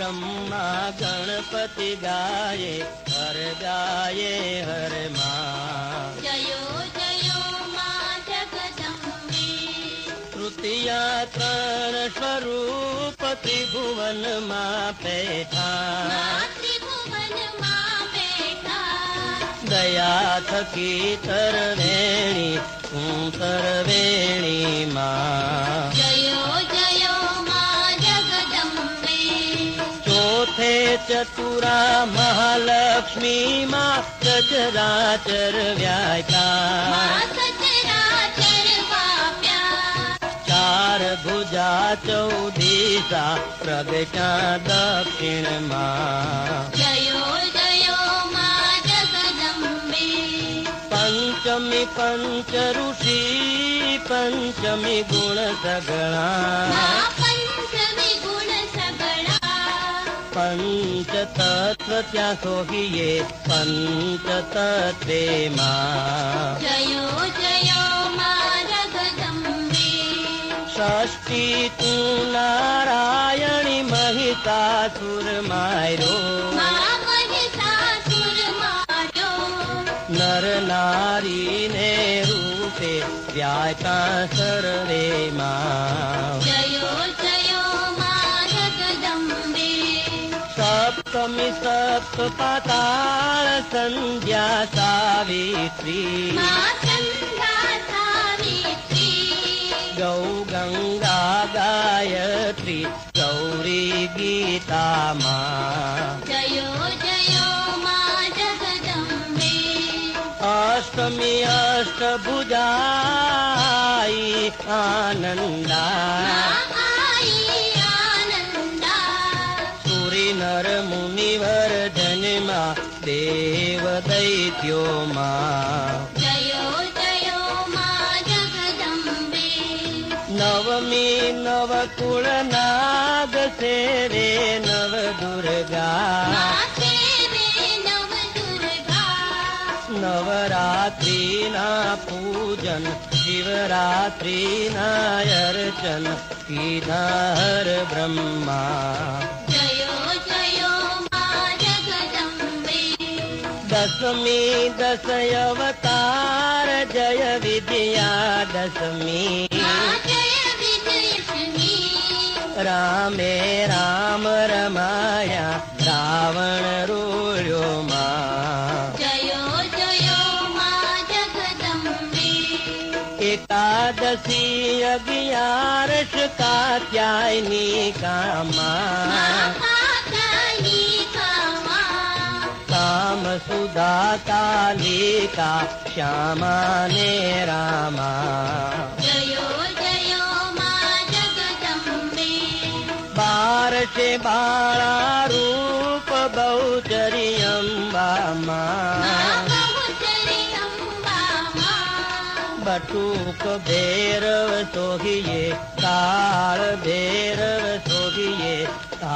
ब्रह्मा गणपति गाये हर माँ। जयो जयो माँ जगदम्बे। तृतीया त्रण स्वरूप त्रिभुवन माँ बैठा। त्रिभुवन माँ बैठा। दया थकी तरवेणी तरवेणी माँ। जयो जयो माँ जगदम्बे। चौथे चतुरा महालक्ष्मी माँ सचराचर व्याख्या। सचराचर व्याप्या। चार भुजा चौदिशा प्रगटा दक्षिण माँ। जयो जयो माँ जगदम्बे। पंचमी पंच ऋषि पंचमी गुण सगुणा। पंचमी गुण सगुणा। पंच तत्व त्या सोहिये पंच तत्वे माँ। जयो जयो माँ जगदम्बे। षष्ठी तू नारायणी महिषासुर मार्यो। महिषासुर मार्यो। नर नारी ने रूपे व्यापा सर्वे माँ। जयो जयो माँ जगदम्बे। सप्तमी सप्त पाताल संध्या सावित्री। संध्या सावित्री। गौ गंगा गायत्री गौरी गीता माँ। जयो जयो माँ जगदम्बे। अष्टमी अष्टभुजाई आनंदा। आई आनंदा। सूरी नर मुनिवर जन्मा देव दैत्यो माँ। जयो जयो माँ जगदम्बे। नवमी नवकुल नाग सेवे नव दुर्गा। नवरात्रि ना पूजन शिवरात्रि ना अर्चन कीधा हर ब्रह्मा। जयो जयो माँ जगदम्बे। दशमी दश अवतार जय विद्या दशमी। जय विजयदशमी। रामे राम रमाया रावण रोयो माँ। जयो जयो माँ जगदम्बे। एकादशी 11 कात्यायनी का माँ। काम सुधा कालिका श्यामा ने रामा। जयो जयो माँ जगदम्बे। 12 बाळा रूप बहुचरी अम्बा माँ। बटूक भैरव सोहिये काल भैरव सोहिये